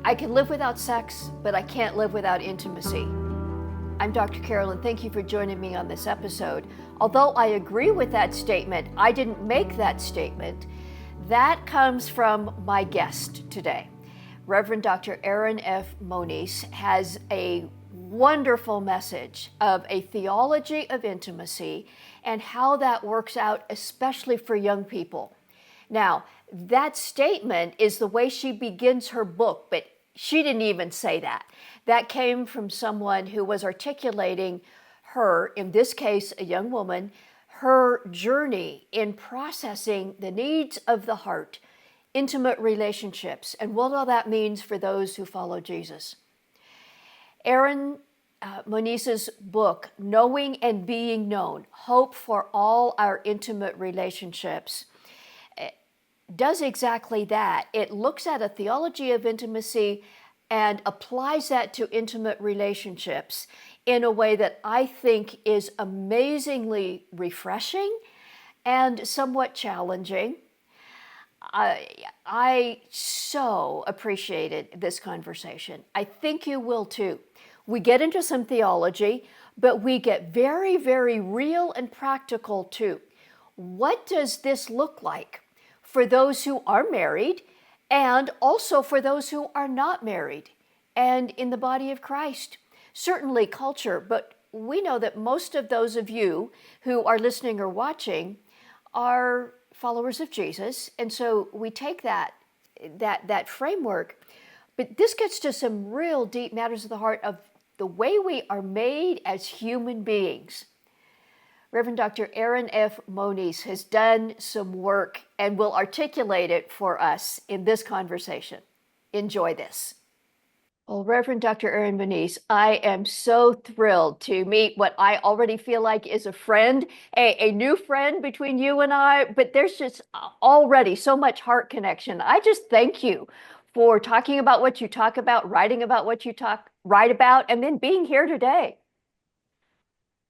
I can live without sex, but I can't live without intimacy. I'm Dr. Carolyn. Thank you for joining me on this episode. Although I agree with that statement, I didn't make that statement. That comes from my guest today. Reverend Dr. Erin F. Moniz has a wonderful message of a theology of intimacy and how that works out, especially for young people. Now, that statement is the way she begins her book, but she didn't even say that. That came from someone who was articulating her, in this case, a young woman, her journey in processing the needs of the heart, intimate relationships, and what all that means for those who follow Jesus. Erin Moniz's book, Knowing and Being Known, Hope for All Our Intimate Relationships, does exactly that. It looks at a theology of intimacy and applies that to intimate relationships in a way that I think is amazingly refreshing and somewhat challenging. I so appreciated this conversation. I think you will too. We get into some theology, but we get very, very real and practical too. What does this look like for those who are married and also for those who are not married and in the body of Christ? Certainly culture, but we know that most of those of you who are listening or watching are followers of Jesus, and so we take that framework. But this gets to some real deep matters of the heart of the way we are made as human beings. Reverend Dr. Erin F. Moniz has done some work and will articulate it for us in this conversation. Enjoy this. Well, Reverend Dr. Erin Moniz, I am so thrilled to meet what I already feel like is a friend, a new friend between you and I, but there's just already so much heart connection. I just thank you for talking about what you talk about, writing about what you write about, and then being here today.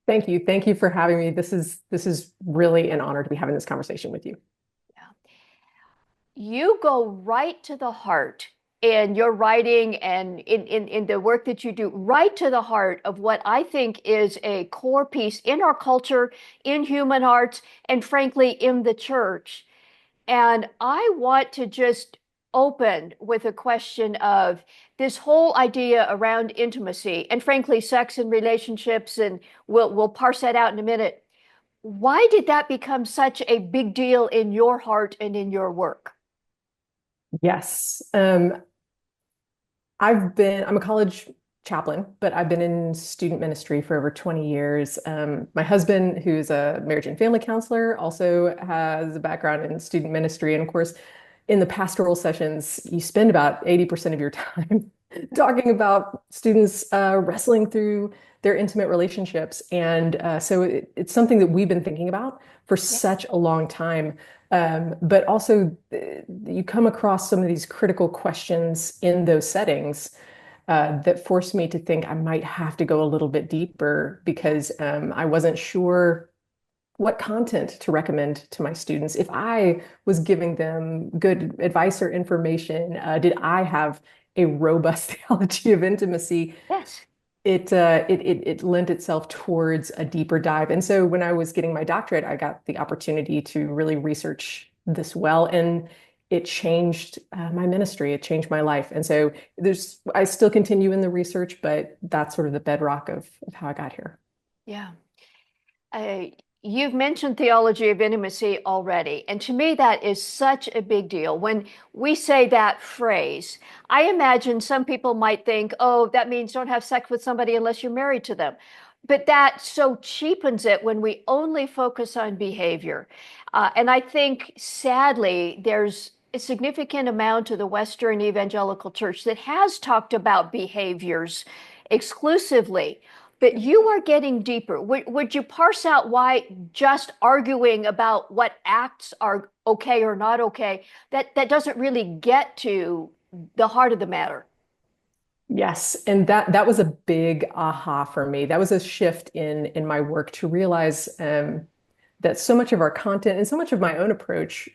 Thank you. Thank you for having me. This is really an honor to be having this conversation with you. You go right to the heart in your writing and in the work that you do, right to the heart of what I think is a core piece in our culture, in human hearts, and frankly, in the church. And I want to just open with a question of this whole idea around intimacy and frankly, sex and relationships, and we'll parse that out in a minute. Why did that become such a big deal in your heart and in your work? Yes. I'm a college chaplain, but I've been in student ministry for over 20 years. My husband, who's a marriage and family counselor, also has a background in student ministry. And of course, in the pastoral sessions, you spend about 80% of your time talking about students wrestling through their intimate relationships. And so it's something that we've been thinking about for such a long time. But also, you come across some of these critical questions in those settings that forced me to think I might have to go a little bit deeper because I wasn't sure what content to recommend to my students. If I was giving them good advice or information, did I have a robust theology of intimacy? Yes. It lent itself towards a deeper dive. And so when I was getting my doctorate, I got the opportunity to really research this well, and it changed my ministry. It changed my life. And so I still continue in the research, but that's sort of the bedrock of how I got here. Yeah. You've mentioned theology of intimacy already, and to me that is such a big deal. When we say that phrase, I imagine some people might think, oh, that means don't have sex with somebody unless you're married to them. But that so cheapens it when we only focus on behavior. And I think, sadly, there's a significant amount of the Western evangelical church that has talked about behaviors exclusively. But you are getting deeper. Would you parse out why just arguing about what acts are okay or not okay, that doesn't really get to the heart of the matter? Yes, and that was a big aha for me. That was a shift in my work to realize that so much of our content and so much of my own approach,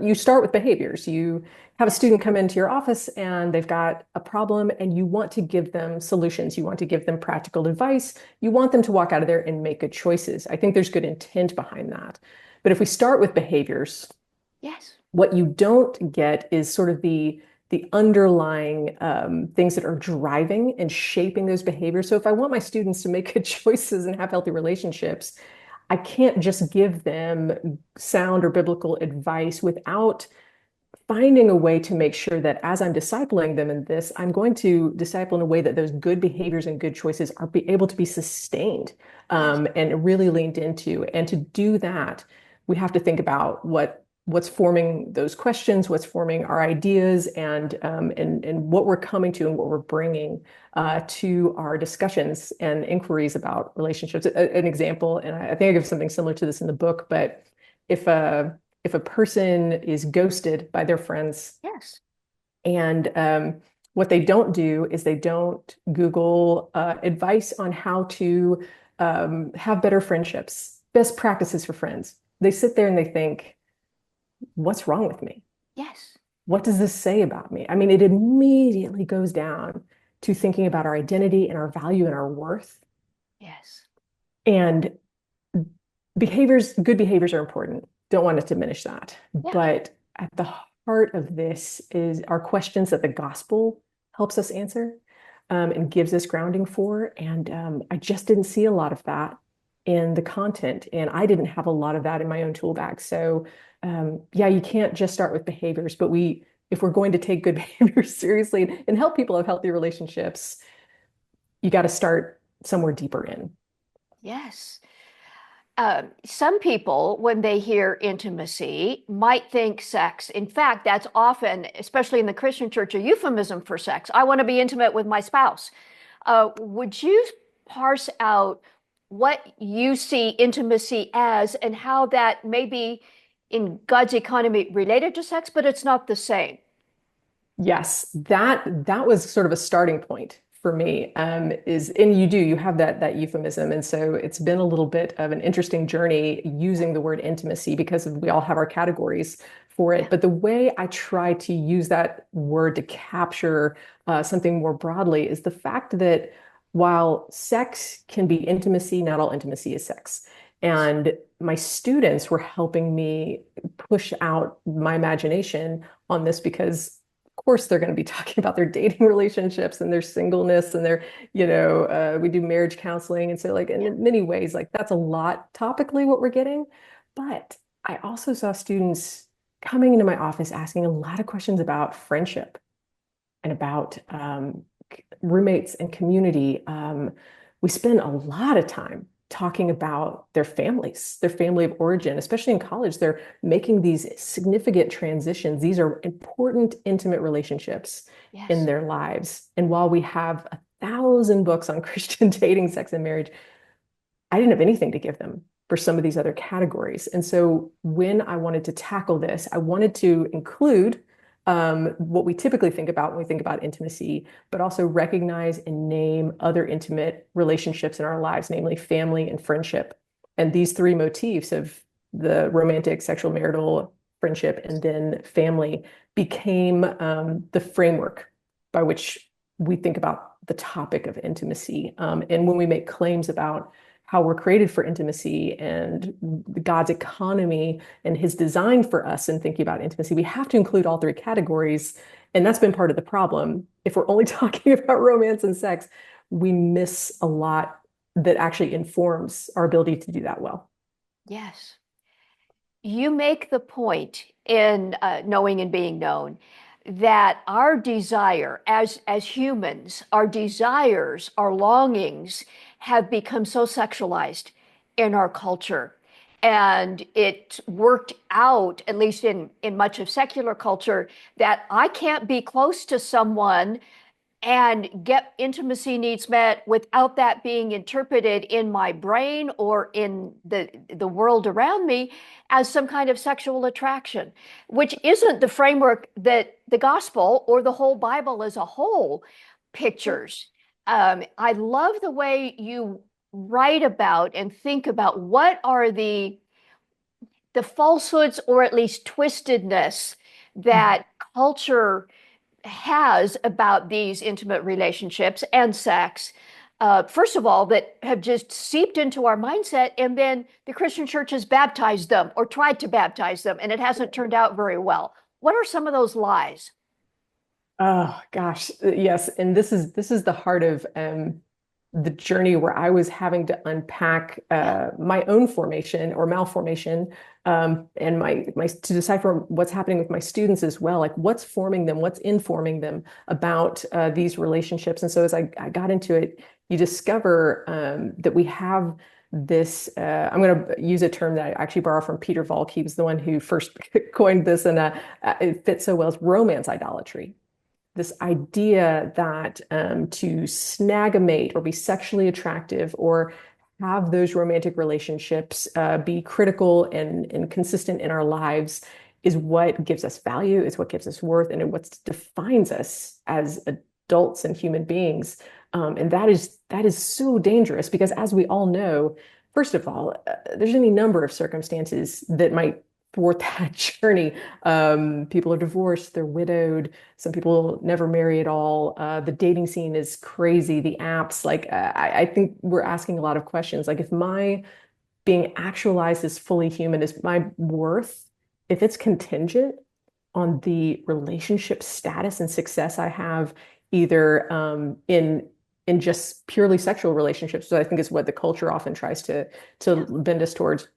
you start with behaviors. You have a Yes. student come into your office and they've got a problem and you want to give them solutions. You want to give them practical advice. You want them to walk out of there and make good choices. I think there's good intent behind that. But if we start with behaviors, Yes. what you don't get is sort of the underlying things that are driving and shaping those behaviors. So if I want my students to make good choices and have healthy relationships, I can't just give them sound or biblical advice without finding a way to make sure that as I'm discipling them in this, I'm going to disciple in a way that those good behaviors and good choices are able to be sustained Yes. and really leaned into. And to do that, we have to think about what's forming those questions, what's forming our ideas, and what we're coming to and what we're bringing to our discussions and inquiries about relationships. An example, and I think I give something similar to this in the book, but if if a person is ghosted by their friends Yes. and what they don't do is they don't Google advice on how to have better friendships, best practices for friends. They sit there and they think, what's wrong with me? Yes. What does this say about me? I mean, it immediately goes down to thinking about our identity and our value and our worth. Yes. And good behaviors are important. Don't want to diminish that. Yeah. But at the heart of this is our questions that the gospel helps us answer and gives us grounding for. And I just didn't see a lot of that in the content. And I didn't have a lot of that in my own tool bag. So yeah, you can't just start with behaviors, but if we're going to take good behaviors seriously and help people have healthy relationships, you got to start somewhere deeper in. Yes. Some people, when they hear intimacy, might think sex. In fact, that's often, especially in the Christian church, a euphemism for sex. I want to be intimate with my spouse. Would you parse out what you see intimacy as and how that may be in God's economy related to sex, but it's not the same? Yes, that was sort of a starting point for me. And you have that euphemism, and so it's been a little bit of an interesting journey using the word intimacy because we all have our categories for it. Yeah. But the way I try to use that word to capture something more broadly is the fact that while sex can be intimacy, not all intimacy is sex. Yes. And my students were helping me push out my imagination on this because course they're going to be talking about their dating relationships and their singleness and we do marriage counseling. And so like Yeah. in many ways, like that's a lot topically what we're getting. But I also saw students coming into my office asking a lot of questions about friendship and about roommates and community. We spend a lot of time talking about their families, their family of origin, especially in college. They're making these significant transitions. These are important, intimate relationships in Yes. their lives. And while we have 1,000 books on Christian dating, sex, and marriage, I didn't have anything to give them for some of these other categories. And so when I wanted to tackle this, I wanted to include what we typically think about when we think about intimacy, but also recognize and name other intimate relationships in our lives, namely family and friendship. And these three motifs of the romantic, sexual, marital, friendship, and then family became the framework by which we think about the topic of intimacy. And when we make claims about how we're created for intimacy and God's economy and his design for us in thinking about intimacy, we have to include all three categories. And that's been part of the problem. If we're only talking about romance and sex, we miss a lot that actually informs our ability to do that well. Yes. You make the point in Knowing and Being Known that our desire as humans, our desires, our longings have become so sexualized in our culture. And it worked out, at least in much of secular culture, that I can't be close to someone and get intimacy needs met without that being interpreted in my brain or in the world around me as some kind of sexual attraction, which isn't the framework that the gospel or the whole Bible as a whole pictures. I love the way you write about and think about what are the the falsehoods or at least twistedness that culture has about these intimate relationships and sex, first of all, that have just seeped into our mindset, and then the Christian church has baptized them or tried to baptize them, and it hasn't turned out very well. What are some of those lies? Oh gosh, yes. And this is the heart of the journey where I was having to unpack Yeah. my own formation or malformation, and my to decipher what's happening with my students as well, like what's forming them, what's informing them about these relationships. And so as I got into it, you discover that we have this. I'm going to use a term that I actually borrow from Peter Valk. He was the one who first coined this, and it fits so well as romance idolatry, this idea that to snag a mate or be sexually attractive or have those romantic relationships be critical and consistent in our lives is what gives us value, is what gives us worth, and what defines us as adults and human beings. And that is so dangerous because, as we all know, first of all, there's any number of circumstances that might thwart that journey. People are divorced, they're widowed, some people never marry at all. The dating scene is crazy, the apps, like I think we're asking a lot of questions. Like if my being actualized as fully human is my worth, if it's contingent on the relationship status and success I have, either in just purely sexual relationships, so I think is what the culture often tries to Yeah. bend us towards,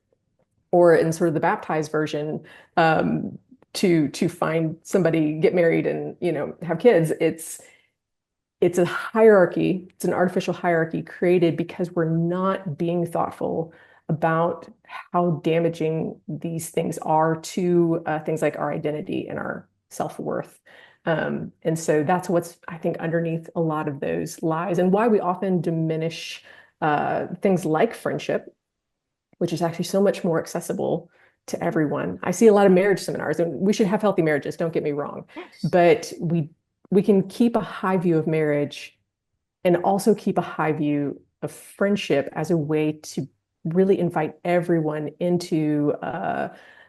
or in sort of the baptized version, to find somebody, get married, and have kids. It's a hierarchy. It's an artificial hierarchy created because we're not being thoughtful about how damaging these things are to things like our identity and our self-worth. And so that's what's, I think, underneath a lot of those lies, and why we often diminish things like friendship, which is actually so much more accessible to everyone. I see a lot of marriage seminars, and we should have healthy marriages, don't get me wrong. Yes. But we can keep a high view of marriage and also keep a high view of friendship as a way to really invite everyone into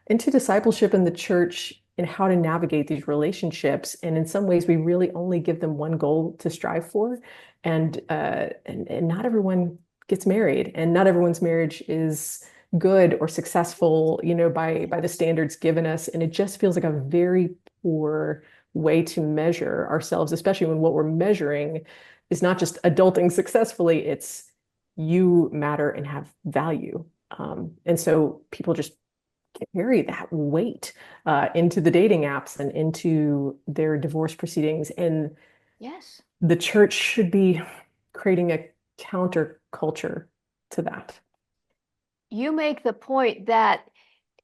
discipleship in the church and how to navigate these relationships. And in some ways, we really only give them one goal to strive for. And not everyone gets married, and not everyone's marriage is good or successful, by the standards given us. And it just feels like a very poor way to measure ourselves, especially when what we're measuring is not just adulting successfully, it's you matter and have value. And so people just carry that weight into the dating apps and into their divorce proceedings. And Yes. the church should be creating a counter culture to that. You make the point that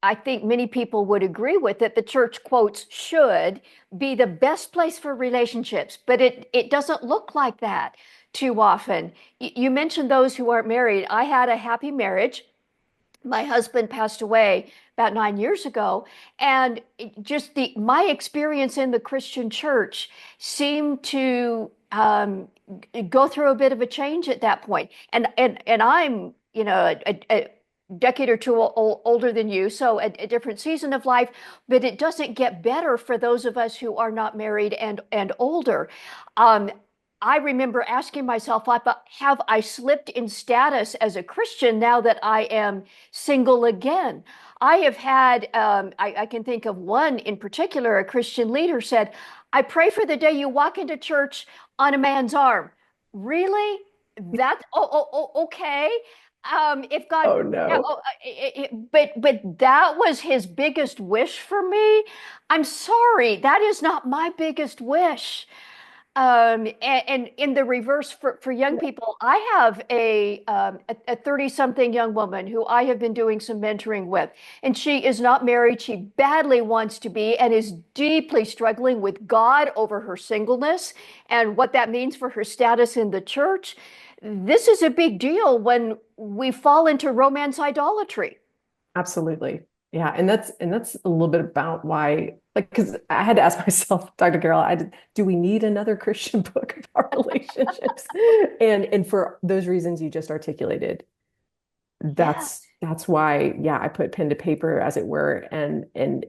I think many people would agree with, that the church, quotes, should be the best place for relationships, but it doesn't look like that too often. You mentioned those who aren't married. I had a happy marriage. My husband passed away about 9 years ago, and just the my experience in the Christian church seemed to go through a bit of a change at that point. And I'm, a decade or two older than you, so a different season of life, but it doesn't get better for those of us who are not married and older. Um, I remember asking myself, have I slipped in status as a Christian now that I am single again? I have had, I can think of one in particular, a Christian leader said, I pray for the day you walk into church on a man's arm. Really? Okay. If God, Oh no. but that was his biggest wish for me. I'm sorry, that is not my biggest wish. And in the reverse for young people, I have a 30-something young woman who I have been doing some mentoring with, and she is not married. She badly wants to be and is deeply struggling with God over her singleness and what that means for her status in the church. This is a big deal when we fall into romance idolatry. Absolutely. Yeah. And that's a little bit about why, like, because I had to ask myself, Dr. Carroll, do we need another Christian book about relationships? And for those reasons you just articulated, that's Yes. that's why, yeah, I put pen to paper, as it were, and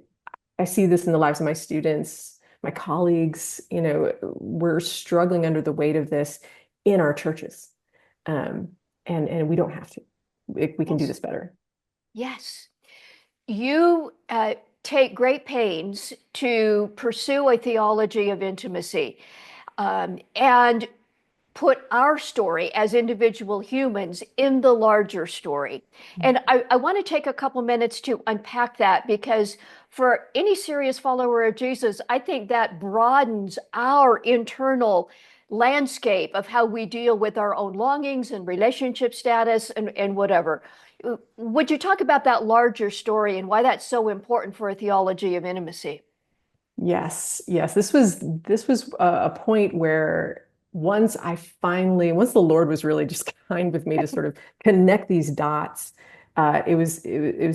I see this in the lives of my students, my colleagues. We're struggling under the weight of this in our churches, um, and we don't have to. We can do Yes. this better. Yes. You take great pains to pursue a theology of intimacy, and put our story as individual humans in the larger story. And I want to take a couple minutes to unpack that, because for any serious follower of Jesus, I think that broadens our internal landscape of how we deal with our own longings and relationship status and whatever. Would you talk about that larger story and why that's so important for a theology of intimacy? Yes, yes. This was a point where once the Lord was really just kind with me to sort of connect these dots, it was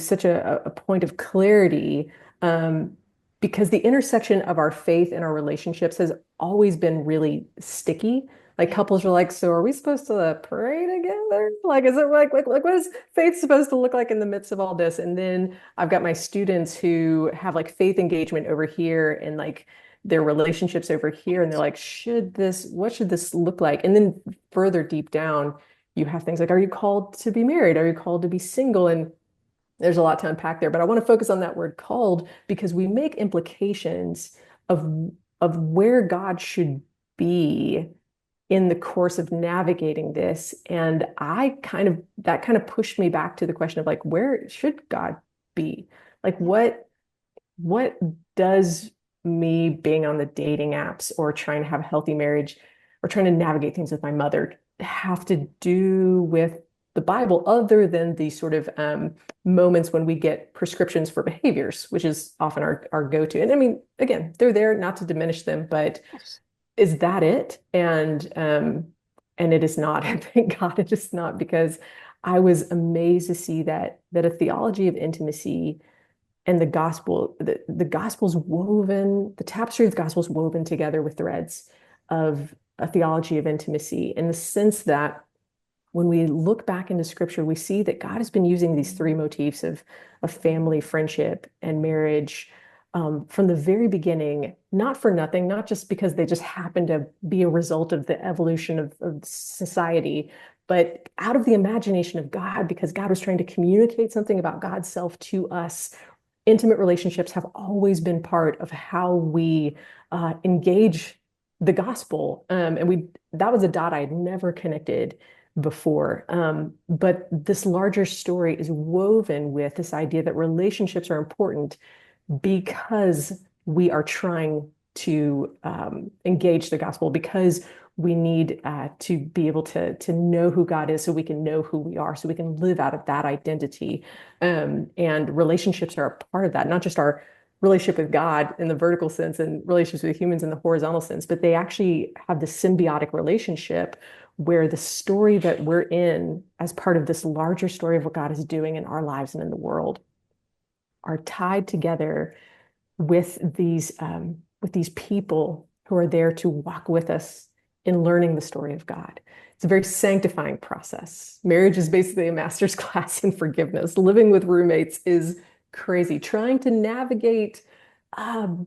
such a point of clarity, um, because the intersection of our faith and our relationships has always been really sticky. Like Yeah. couples are like, so are we supposed to pray together? Like, is it like what is faith supposed to look like in the midst of all this? And then I've got my students who have like faith engagement over here and like their relationships over here. And they're like, what should this look like? And then further deep down, you have things like, are you called to be married? Are you called to be single? And there's a lot to unpack there, but I want to focus on that word called because we make implications of where God should be in the course of navigating this. And that kind of pushed me back to the question of like, where should God be? Like what does me being on the dating apps or trying to have a healthy marriage or trying to navigate things with my mother have to do with the Bible, other than the sort of moments when we get prescriptions for behaviors, which is often our go-to. And I mean, again, they're there not to diminish them, but Yes. is that it? And it is not. And thank God it is not, because I was amazed to see that a theology of intimacy and the gospel's woven, the tapestry of the gospel's woven together with threads of a theology of intimacy, in the sense that when we look back into scripture, we see that God has been using these three motifs of family, friendship, and marriage, from the very beginning, not for nothing, not just because they just happen to be a result of the evolution of society, but out of the imagination of God, because God was trying to communicate something about God's self to us. Intimate relationships have always been part of how we engage the gospel. And that was a dot I had never connected before. But this larger story is woven with this idea that relationships are important because we are trying to engage the gospel, because we need to be able to know who God is so we can know who we are, so we can live out of that identity. And relationships are a part of that, not just our relationship with God in the vertical sense and relationships with humans in the horizontal sense, but they actually have this symbiotic relationship where the story that we're in as part of this larger story of what God is doing in our lives and in the world are tied together with these people who are there to walk with us in learning the story of God. It's a very sanctifying process. Marriage is basically a master's class in forgiveness. Living with roommates is crazy. Trying to navigate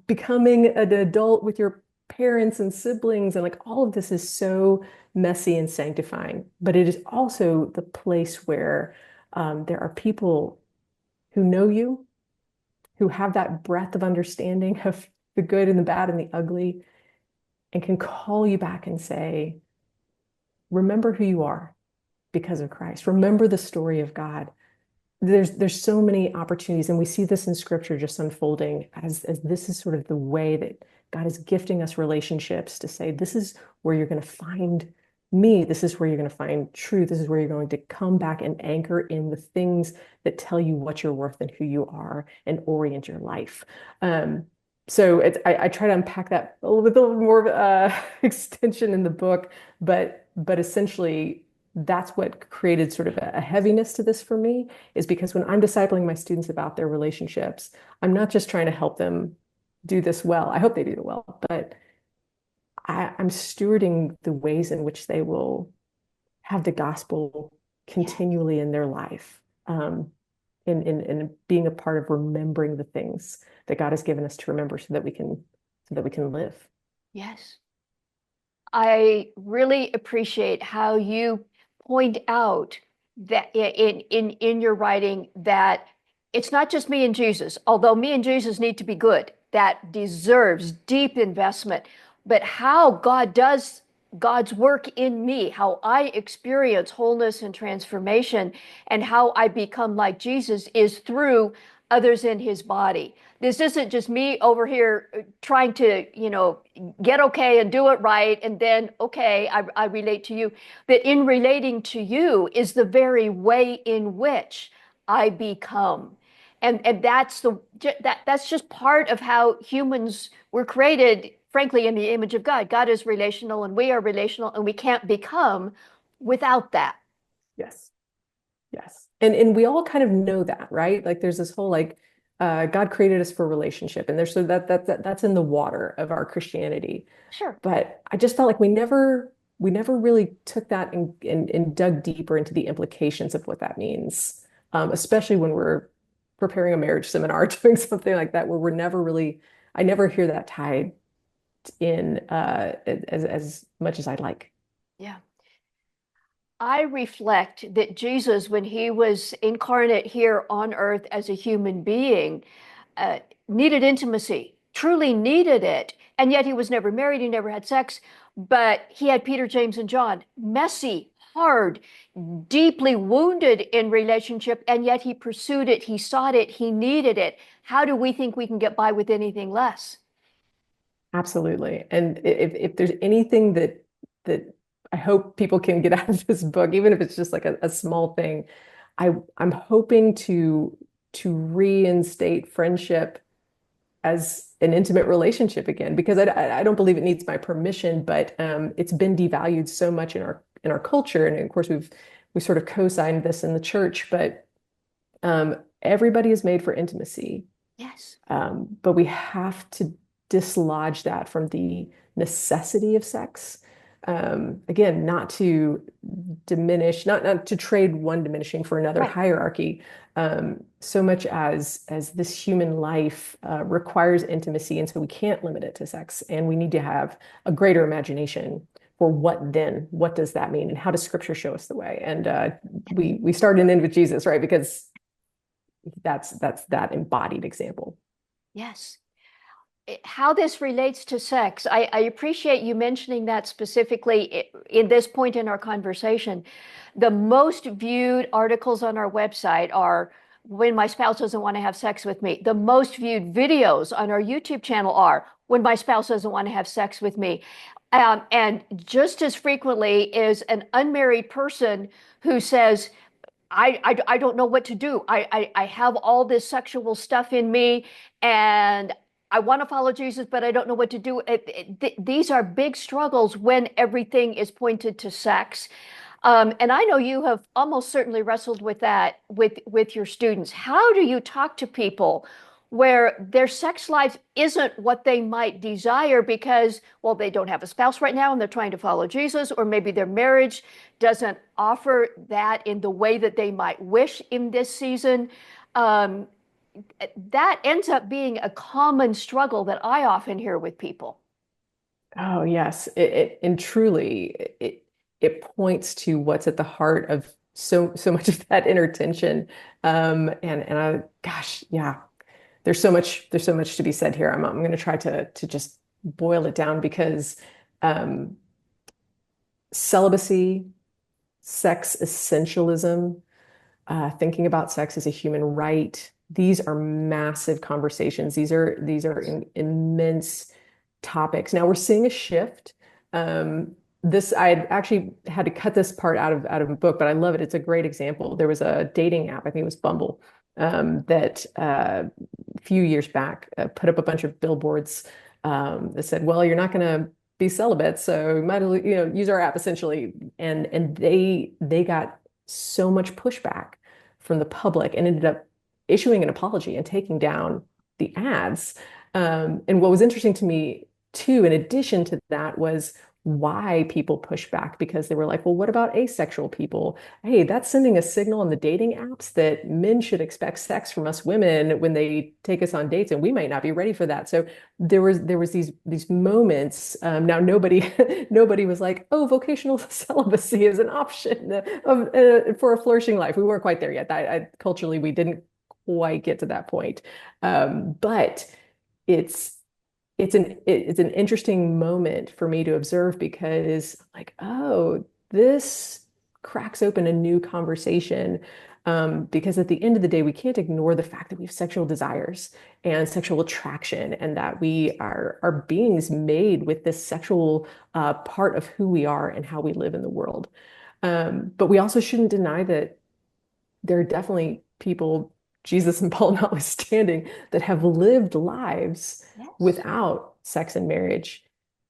becoming an adult with your parents and siblings, and like all of this is so messy and sanctifying. But it is also the place where there are people who know you, who have that breadth of understanding of the good and the bad and the ugly, and can call you back and say, remember who you are because of Christ. Remember the story of God. There's so many opportunities, and we see this in scripture just unfolding as this is sort of the way that God is gifting us relationships to say, this is where you're going to find me. This is where you're going to find truth. This is where you're going to come back and anchor in the things that tell you what you're worth and who you are and orient your life. So I try to unpack that with a little more extension in the book, but essentially that's what created sort of a heaviness to this for me, is because when I'm discipling my students about their relationships, I'm not just trying to help them do this well. I hope they do it well, but I'm stewarding the ways in which they will have the gospel Yeah. continually in their life. in being a part of remembering the things that God has given us to remember so that we can live. Yes. I really appreciate how you point out that in your writing that it's not just me and Jesus, although me and Jesus need to be good, that deserves deep investment, but how God does God's work in me, how I experience wholeness and transformation, and how I become like Jesus is through others in his body. This isn't just me over here trying to, get okay and do it right. And then, okay, I relate to you. But in relating to you is the very way in which I become. And that's just part of how humans were created, frankly, in the image of God. God is relational and we are relational, and we can't become without that. Yes. Yes. And we all kind of know that, right? Like there's this whole like God created us for relationship, and there's so that's in the water of our Christianity. Sure. But I just felt like we never really took that and dug deeper into the implications of what that means. Especially when we're preparing a marriage seminar, doing something like that, where I never hear that tied in as much as I'd like. Yeah. I reflect that Jesus, when he was incarnate here on earth as a human being, uh, needed intimacy, truly needed it. And yet he was never married, he never had sex, but he had Peter, James, and John. Messy, hard, deeply wounded in relationship, and yet he pursued it, he sought it, he needed it. How do we think we can get by with anything less? Absolutely. And if there's anything that I hope people can get out of this book, even if it's just like a small thing, I'm hoping to reinstate friendship as an intimate relationship again, because I don't believe it needs my permission, but it's been devalued so much in our culture. And of course we sort of co-signed this in the church, but everybody is made for intimacy. Yes. But we have to dislodge that from the necessity of sex. Again, not to diminish, not to trade one diminishing for another Right. hierarchy, so much as this human life requires intimacy, and so we can't limit it to sex, and we need to have a greater imagination for what does that mean, and how does Scripture show us the way? And we start and end with Jesus, right? Because that's that embodied example. Yes. How this relates to sex, I appreciate you mentioning that specifically in this point in our conversation. The most viewed articles on our website are when my spouse doesn't want to have sex with me. The most viewed videos on our YouTube channel are when my spouse doesn't want to have sex with me. And just as frequently is an unmarried person who says, I don't know what to do. I have all this sexual stuff in me and I want to follow Jesus, but I don't know what to do. These are big struggles when everything is pointed to sex. And I know you have almost certainly wrestled with that with your students. How do you talk to people where their sex life isn't what they might desire because, well, they don't have a spouse right now and they're trying to follow Jesus, or maybe their marriage doesn't offer that in the way that they might wish in this season? Um, that ends up being a common struggle that I often hear with people. Oh, yes. And truly it points to what's at the heart of so much of that inner tension. And gosh, yeah, there's so much to be said here. I'm going to try to just boil it down because um, celibacy, sex essentialism, thinking about sex as a human right. These are massive conversations. These are immense topics. Now we're seeing a shift. This I had actually had to cut this part out of a book, but I love it. It's a great example. There was a dating app, I think it was Bumble, that a few years back put up a bunch of billboards that said, "Well, you're not going to be celibate, so you might as well, use our app essentially." And they got so much pushback from the public and ended up issuing an apology and taking down the ads. And what was interesting to me too, in addition to that, was why people push back, because they were like, well, what about asexual people? Hey, that's sending a signal on the dating apps that men should expect sex from us women when they take us on dates, and we might not be ready for that. So there was these moments. Now nobody was like, oh, vocational celibacy is an option for a flourishing life. We weren't quite there yet. Culturally, we didn't quite get to that point. But it's it's an interesting moment for me to observe, because like, oh, this cracks open a new conversation. Because at the end of the day, we can't ignore the fact that we have sexual desires and sexual attraction, and that we are beings made with this sexual part of who we are and how we live in the world. But we also shouldn't deny that there are definitely people, Jesus and Paul notwithstanding, that have lived lives Yes. without sex and marriage,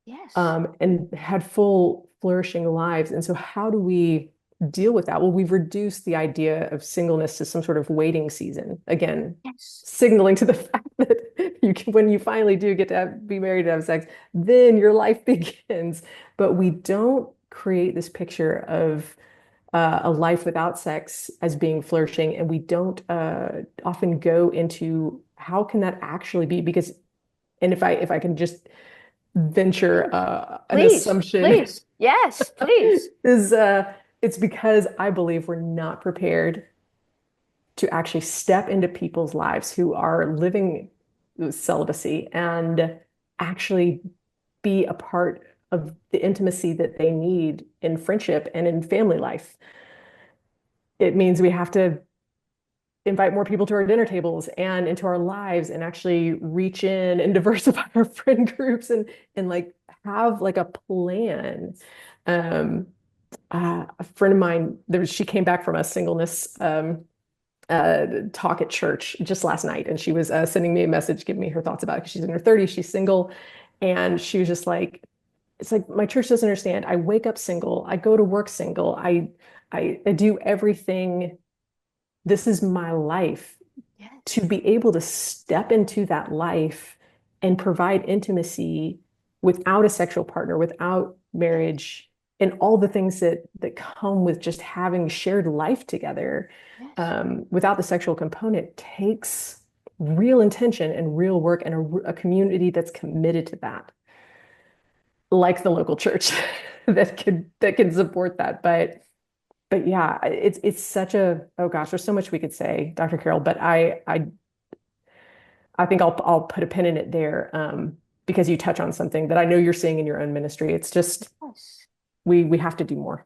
Yes. and had full flourishing lives. And so how do we deal with that? Well, we've reduced the idea of singleness to some sort of waiting season. Again, Yes. signaling to the fact that when you finally do get to be married to have sex, then your life begins. But we don't create this picture of a life without sex as being flourishing, and we don't often go into how can that actually be. Because, and if I can just venture Please. an Please. assumption, Please. Yes, please. is it's because I believe we're not prepared to actually step into people's lives who are living celibacy and actually be a part of the intimacy that they need in friendship and in family life. It means we have to invite more people to our dinner tables and into our lives, and actually reach in and diversify our friend groups, and like have like a plan. Um, a friend of mine, she came back from a singleness talk at church just last night, and she was sending me a message, giving me her thoughts about it, because she's in her 30s, she's single, and she was just like, it's like my church doesn't understand. I wake up single, I go to work single, I do everything. This is my life. To Yes. be able to step into that life and provide intimacy without a sexual partner, without Yes. marriage, and all the things that come with just having shared life together, Yes. without the sexual component, takes real intention and real work, and a community that's committed to that, like the local church that can support that. But yeah, it's such a, oh gosh, there's so much we could say, Dr. Carroll, but I think I'll put a pin in it there, because you touch on something that I know you're seeing in your own ministry. It's just Yes. we have to do more.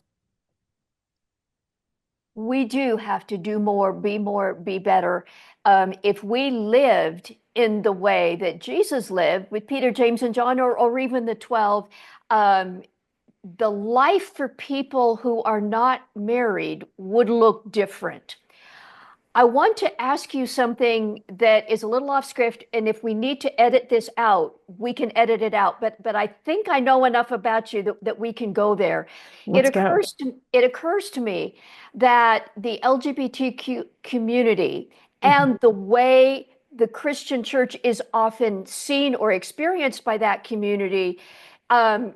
We do have to do more, be better. If we lived in the way that Jesus lived with Peter, James, and John, or even the 12, um, the life for people who are not married would look different. I want to ask you something that is a little off script, and if we need to edit this out, we can edit it out. But I think I know enough about you that we can go there. Let's go. It occurs to me that the LGBTQ community Mhm. and the way the Christian church is often seen or experienced by that community, um,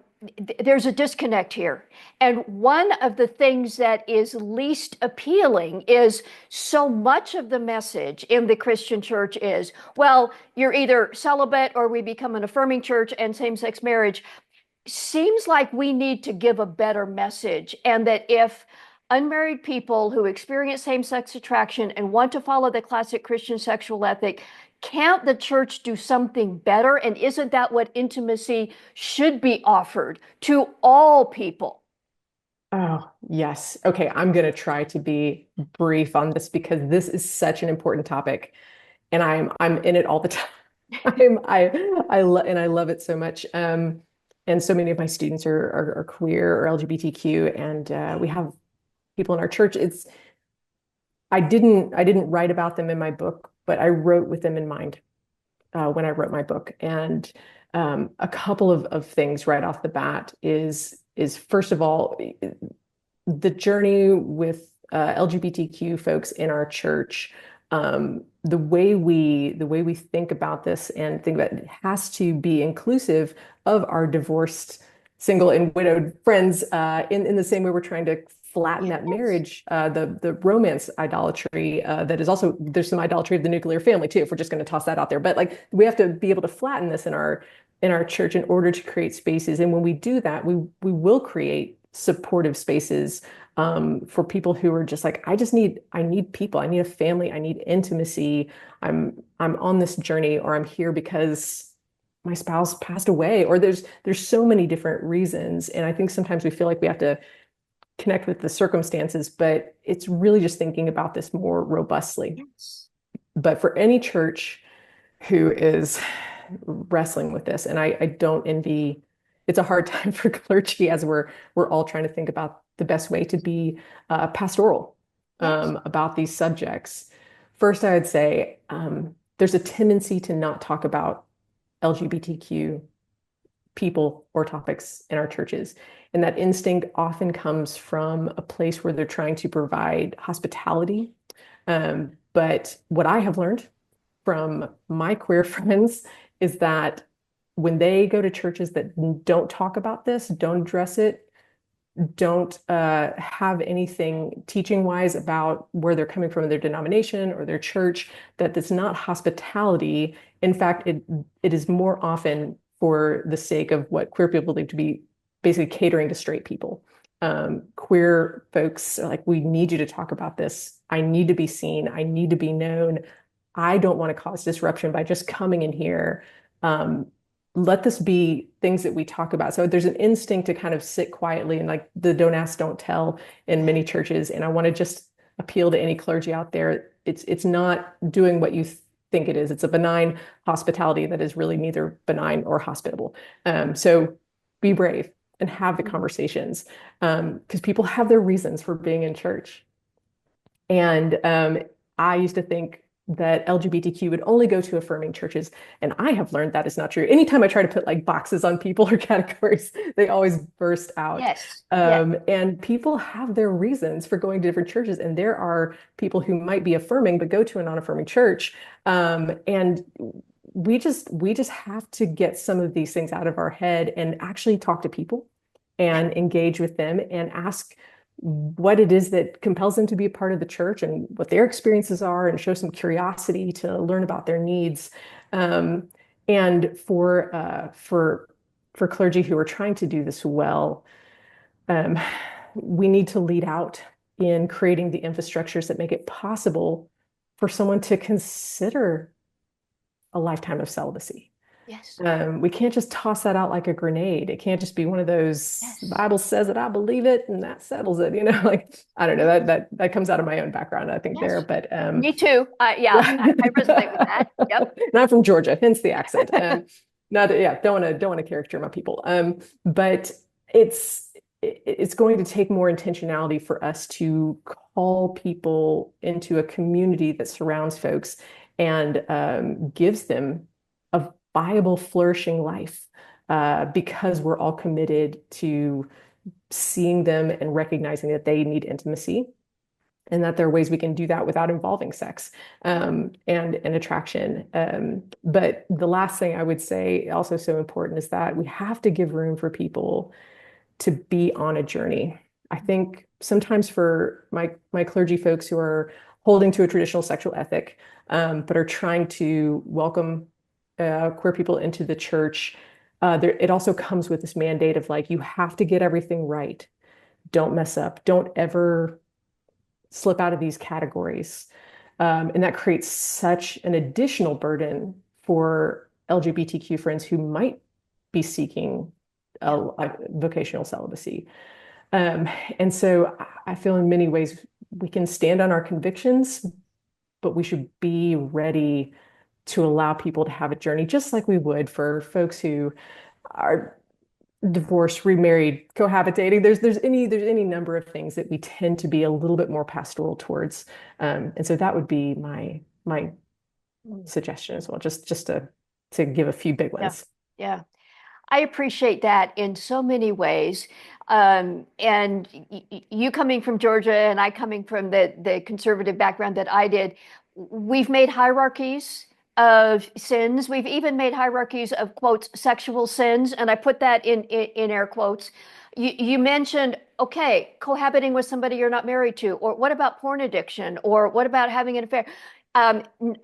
there's a disconnect here. And one of the things that is least appealing is so much of the message in the Christian church is, well, you're either celibate or we become an affirming church, and same sex marriage seems like we need to give a better message. And that if unmarried people who experience same sex attraction and want to follow the classic Christian sexual ethic, can't the church do something better? And isn't that what intimacy should be offered to all people? Oh, yes. Okay, I'm going to try to be brief on this, because this is such an important topic, and I'm in it all the time. I love it so much. And so many of my students are queer or LGBTQ, and we have people in our church. I didn't write about them in my book, but I wrote with them in mind when I wrote my book. And a couple of things right off the bat is first of all, the journey with LGBTQ folks in our church. The way we think about this and think about it has to be inclusive of our divorced single and widowed friends, in the same way we're trying to flatten that Yes. marriage, the romance idolatry, that is also, there's some idolatry of the nuclear family too, if we're just going to toss that out there. But like we have to be able to flatten this in our church in order to create spaces. And when we do that, we will create supportive spaces, for people who are just like, I need people, I need a family, I need intimacy. I'm on this journey, or I'm here because my spouse passed away, or there's so many different reasons. And I think sometimes we feel like we have to connect with the circumstances, but it's really just thinking about this more robustly. Yes. But for any church who is wrestling with this, and I don't envy, it's a hard time for clergy as we're all trying to think about the best way to be pastoral, Yes. about these subjects. First, I would say, there's a tendency to not talk about LGBTQ people or topics in our churches. And that instinct often comes from a place where they're trying to provide hospitality. But what I have learned from my queer friends is that when they go to churches that don't talk about this, don't address it, don't have anything teaching wise about where they're coming from in their denomination or their church, that it's not hospitality. In fact, it is more often for the sake of what queer people believe to be basically catering to straight people. Queer folks are like, we need you to talk about this. I need to be seen. I need to be known. I don't want to cause disruption by just coming in here. Let this be things that we talk about. So there's an instinct to kind of sit quietly and like the don't ask, don't tell in many churches. And I want to just appeal to any clergy out there. It's not doing what you think it is. It's a benign hospitality that is really neither benign or hospitable. So be brave and have the conversations, because people have their reasons for being in church. And I used to think that LGBTQ would only go to affirming churches. And I have learned that is not true. Anytime I try to put like boxes on people or categories, they always burst out. Yes. Yes. And people have their reasons for going to different churches. And there are people who might be affirming, but go to a non-affirming church. And we just have to get some of these things out of our head and actually talk to people and engage with them and ask what it is that compels them to be a part of the church and what their experiences are, and show some curiosity to learn about their needs. And for clergy who are trying to do this well, um, we need to lead out in creating the infrastructures that make it possible for someone to consider a lifetime of celibacy. Yes. We can't just toss that out like a grenade. It can't just be one of those, the Yes. Bible says it, I believe it, and that settles it. Like, I don't know, that comes out of my own background, I think there. Yes. But Me too. Yeah, I resonate with that. Yep. not from Georgia, hence the accent. Not yeah, don't want to caricature my people. But it's going to take more intentionality for us to call people into a community that surrounds folks and gives them a viable, flourishing life, because we're all committed to seeing them and recognizing that they need intimacy, and that there are ways we can do that without involving sex, and attraction. But the last thing I would say, also so important, is that we have to give room for people to be on a journey. I think sometimes for my clergy folks who are holding to a traditional sexual ethic, but are trying to welcome queer people into the church, it also comes with this mandate of like, you have to get everything right. Don't mess up. Don't ever slip out of these categories. And that creates such an additional burden for LGBTQ friends who might be seeking a vocational celibacy. And so I feel in many ways we can stand on our convictions, but we should be ready to allow people to have a journey just like we would for folks who are divorced, remarried, cohabitating. There's any number of things that we tend to be a little bit more pastoral towards. And so that would be my suggestion as well, just to give a few big Yeah. ones. Yeah. I appreciate that in so many ways. And you coming from Georgia and I coming from the conservative background that I did, we've made hierarchies of sins. We've even made hierarchies of quotes sexual sins, and I put that in air quotes. You mentioned, okay, cohabiting with somebody you're not married to, or what about porn addiction, or what about having an affair?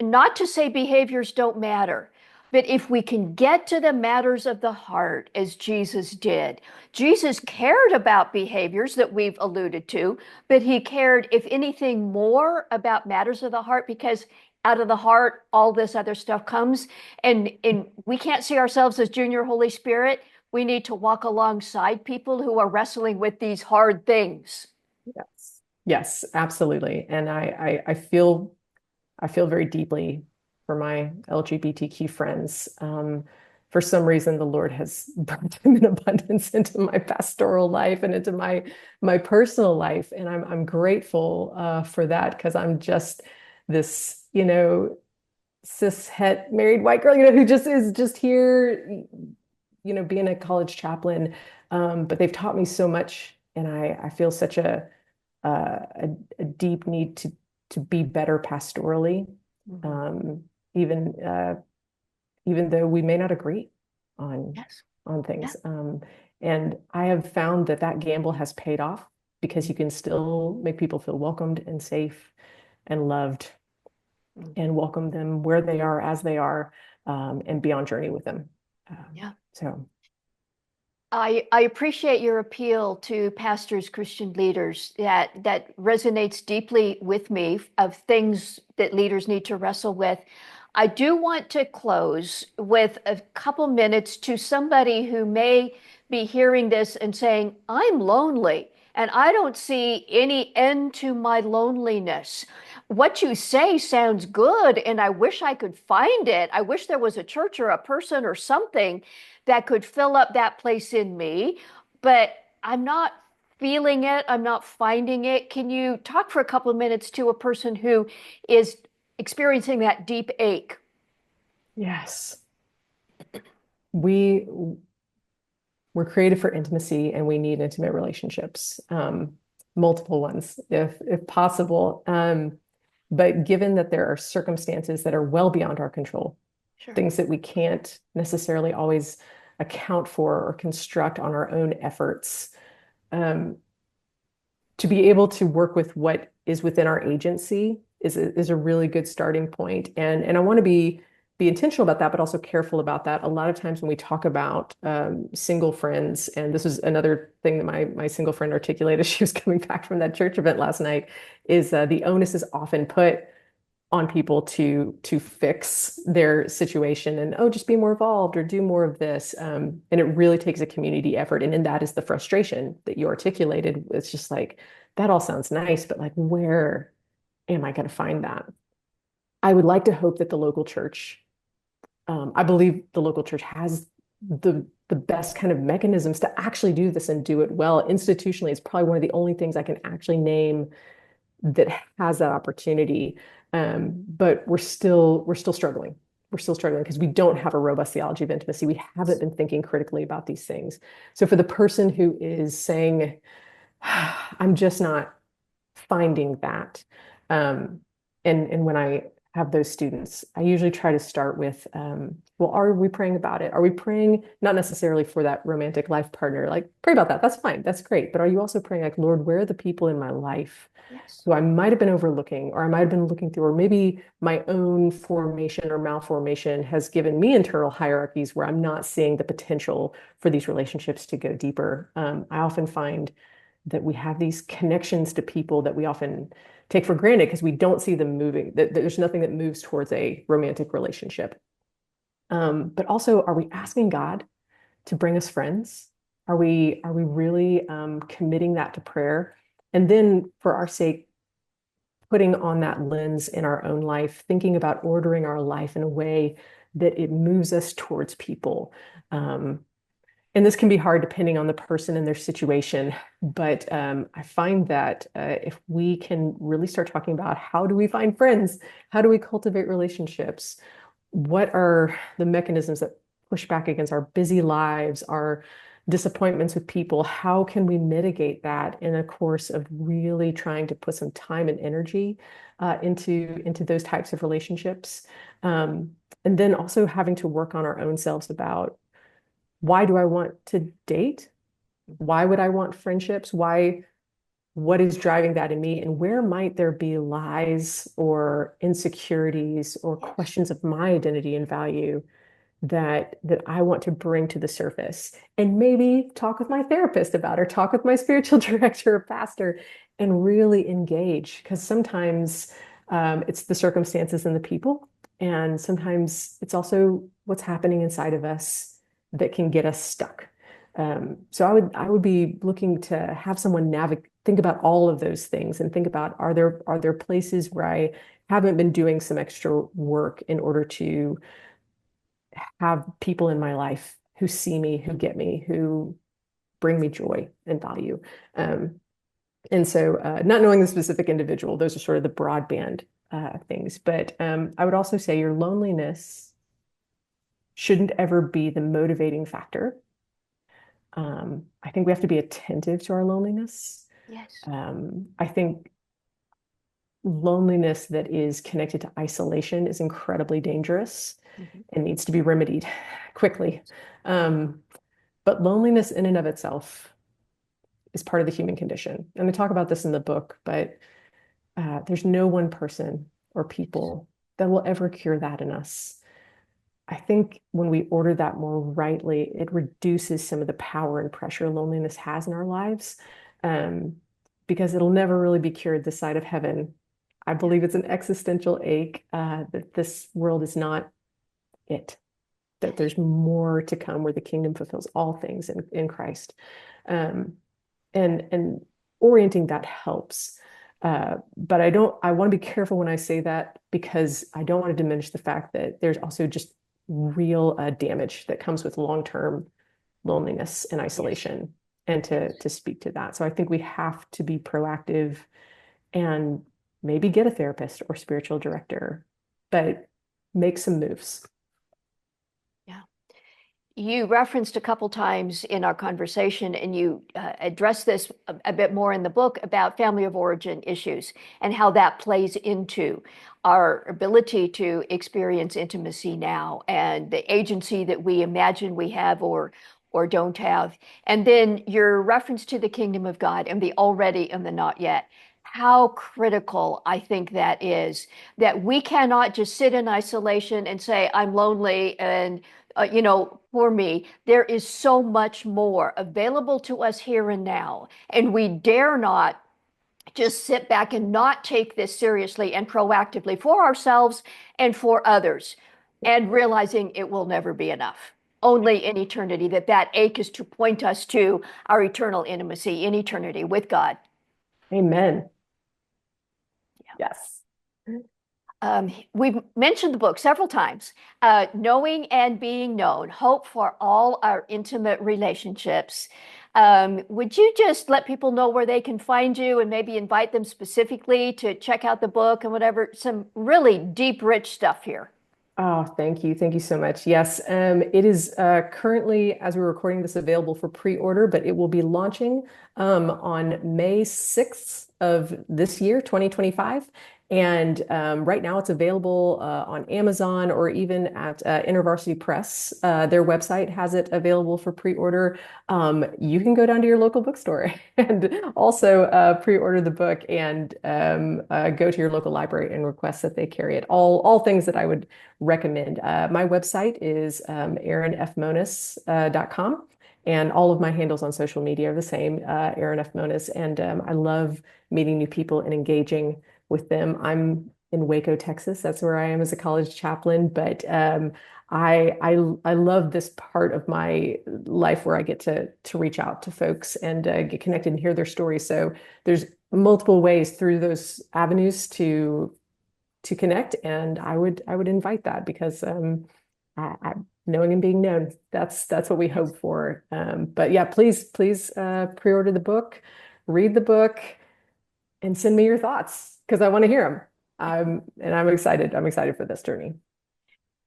Not to say behaviors don't matter, but if we can get to the matters of the heart, as Jesus did, Jesus cared about behaviors that we've alluded to, but he cared, if anything, more about matters of the heart, because out of the heart, all this other stuff comes. And we can't see ourselves as junior Holy Spirit. We need to walk alongside people who are wrestling with these hard things. Yes. Yes, absolutely. And I feel very deeply for my LGBTQ friends. For some reason, the Lord has brought them in abundance into my pastoral life and into my personal life, and I'm grateful for that, because I'm just this, cis het married white girl, who just is just here, being a college chaplain. But they've taught me so much, and I feel such a deep need to be better pastorally, um, even even though we may not agree on Yes. on Yeah. things. And I have found that that gamble has paid off, because you can still make people feel welcomed and safe and loved, and welcome them where they are as they are, and be on journey with them. Yeah. So I appreciate your appeal to pastors, Christian leaders. That resonates deeply with me, of things that leaders need to wrestle with. I do want to close with a couple minutes to somebody who may be hearing this and saying, I'm lonely and I don't see any end to my loneliness. What you say sounds good, and I wish I could find it. I wish there was a church or a person or something that could fill up that place in me, but I'm not feeling it. I'm not finding it. Can you talk for a couple of minutes to a person who is experiencing that deep ache? yes, we we're created for intimacy, and we need intimate relationships, multiple ones if possible. But given that there are circumstances that are well beyond our control, Sure. things that we can't necessarily always account for or construct on our own efforts, um, to be able to work with what is within our agency is a really good starting point. And I want to be intentional about that, but also careful about that. A lot of times when we talk about single friends, and this was another thing that my single friend articulated as she was coming back from that church event last night, is the onus is often put on people to fix their situation, and, oh, just be more involved or do more of this. And it really takes a community effort. And in that is the frustration that you articulated. It's just like, that all sounds nice, but like, where am I going to find that? I would like to hope that the local church, I believe the local church has the best kind of mechanisms to actually do this and do it well. Institutionally, it's probably one of the only things I can actually name that has that opportunity. But we're still struggling. We're still struggling because we don't have a robust theology of intimacy. We haven't been thinking critically about these things. So for the person who is saying, I'm just not finding that, and when I have those students, I usually try to start with, well, are we praying about it? Are we praying not necessarily for that romantic life partner? Like, pray about that. That's fine. That's great. But are you also praying, like, Lord, where are the people in my life Yes. who I might have been overlooking, or I might have been looking through, or maybe my own formation or malformation has given me internal hierarchies where I'm not seeing the potential for these relationships to go deeper. I often find that we have these connections to people that we often take for granted because we don't see them moving, that there's nothing that moves towards a romantic relationship. But also, are we asking God to bring us friends? Are we really committing that to prayer? And then, for our sake, putting on that lens in our own life, thinking about ordering our life in a way that it moves us towards people. And this can be hard depending on the person and their situation. But I find that if we can really start talking about, how do we find friends? How do we cultivate relationships? What are the mechanisms that push back against our busy lives, our disappointments with people? How can we mitigate that in a course of really trying to put some time and energy into those types of relationships? And then also having to work on our own selves about, why do I want to date? Why would I want friendships? What is driving that in me? And where might there be lies or insecurities or Yes. questions of my identity and value that I want to bring to the surface, and maybe talk with my therapist about, or talk with my spiritual director or pastor, and really engage. Because sometimes it's the circumstances and the people, and sometimes it's also what's happening inside of us that can get us stuck. So I would be looking to have someone navigate, think about all of those things, and think about, are there places where I haven't been doing some extra work in order to have people in my life who see me, who get me, who bring me joy and value. Um, and so, not knowing the specific individual, those are sort of the broadband things. But I would also say your loneliness shouldn't ever be the motivating factor. I think we have to be attentive to our loneliness. Yes. I think loneliness that is connected to isolation is incredibly dangerous Mhm. and needs to be remedied quickly. Um, But loneliness in and of itself is part of the human condition. And I talk about this in the book, but there's no one person or Yes. people that will ever cure that in us. I think when we order that more rightly, it reduces some of the power and pressure loneliness has in our lives, um, because it'll never really be cured this side of heaven. I Yeah. believe it's an existential ache that this world is not it, that Yes. there's more to come where the kingdom fulfills all things in Christ. Um, and orienting that helps. But I want to be careful when I say that, because I don't want to diminish the fact that there's also just real damage that comes with long-term loneliness and Yes. isolation, and Yes. to speak to that. So I think we have to be proactive and maybe get a therapist or spiritual director, but make some moves. Yeah. You referenced a couple times in our conversation, and you addressed this a bit more in the book about family of origin issues and how that plays into our ability to experience intimacy now and the agency that we imagine we have or don't have. And then your reference to the kingdom of God and the already and the not yet. How critical I think that is, that we cannot just sit in isolation and say, I'm lonely and for me, there is so much more available to us here and now. And we dare not just sit back and not take this seriously and proactively for ourselves and for others, and realizing it will never be enough. Only in eternity, that ache is to point us to our eternal intimacy in eternity with God. Amen. Yes. We've mentioned the book several times. Knowing and Being Known, Hope for All Our Intimate Relationships. Would you just let people know where they can find you and maybe invite them specifically to check out the book and whatever? Some really deep, rich stuff here. Oh, thank you. Thank you so much. Yes, it is currently, as we're recording this, available for pre-order, but it will be launching on May 6th of this year, 2025. And right now it's available on Amazon, or even at InterVarsity Press. Their website has it available for pre-order. You can go down to your local bookstore and also pre-order the book, and go to your local library and request that they carry it. All things that I would recommend. My website is erinfmoniz.com. And all of my handles on social media are the same, Erin F. Moniz. And I love meeting new people and engaging with them. I'm in Waco, Texas. That's where I am as a college chaplain. But I love this part of my life where I get to reach out to folks and get connected and hear their stories. So there's multiple ways through those avenues to connect, and I would invite that, because knowing and being known, that's what we Yes. hope for. But yeah, please pre-order the book, read the book, and send me your thoughts, because I want to hear them. And I'm excited. I'm excited for this journey.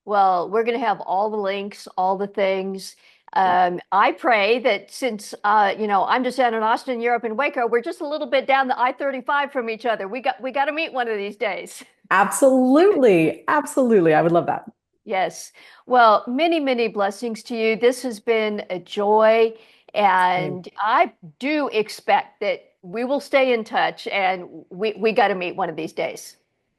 Well, we're going to have all the links, all the things. I pray that since I'm just down in Austin, Europe, in Waco, we're just a little bit down the I-35 from each other. We got to meet one of these days. Absolutely, absolutely. I would love that. Yes. Well, many, many blessings to you. This has been a joy, Same. and I do expect that we will stay in touch and we got to meet one of these days.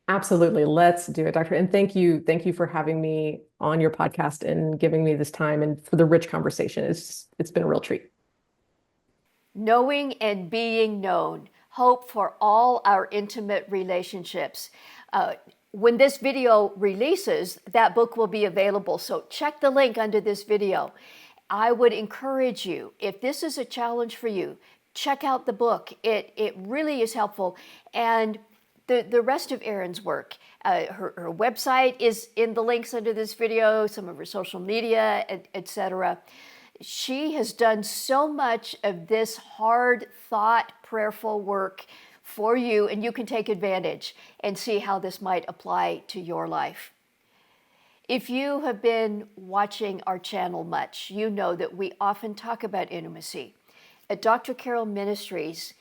Absolutely. Let's do it, Doctor. And thank you. Thank you for having me on your podcast and giving me this time and for the rich conversation. It's been a real treat. Knowing and being known. Hope for all our intimate relationships. When this video releases, that book will be available. So check the link under this video. I would encourage you, if this is a challenge for you, check out the book. It really is helpful. And the rest of Erin's work, her website is in the links under this video, some of her social media, etc. She has done so much of this hard thought, prayerful work for you, and you can take advantage and see how this might apply to your life. If you have been watching our channel much, you know that we often talk about intimacy. At Dr. Carol Ministries,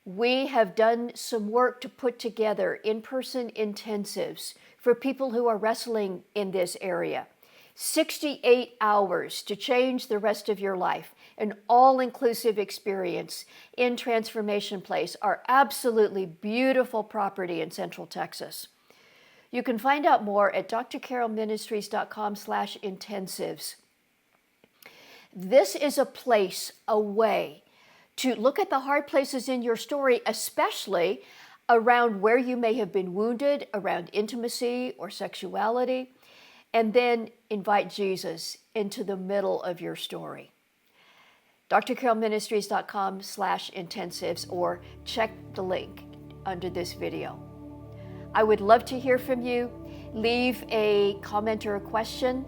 we have done some work to put together in-person intensives for people who are wrestling in this area. 68 hours to change the rest of your life, an all-inclusive experience in Transformation Place, our absolutely beautiful property in Central Texas. You can find out more at drcarolministries.com/intensives. This is a place, a way to look at the hard places in your story, especially around where you may have been wounded, around intimacy or sexuality, and then invite Jesus into the middle of your story. drcarolministries.com/intensives, or check the link under this video. I would love to hear from you. Leave a comment or a question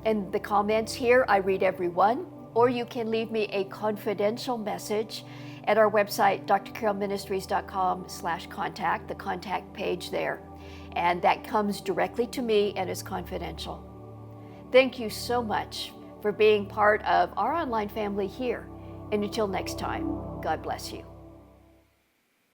in the comments here. I read every one. Or you can leave me a confidential message at our website, drcarolministries.com/contact, the contact page there. And that comes directly to me and is confidential. Thank you so much for being part of our online family here. And until next time, God bless you.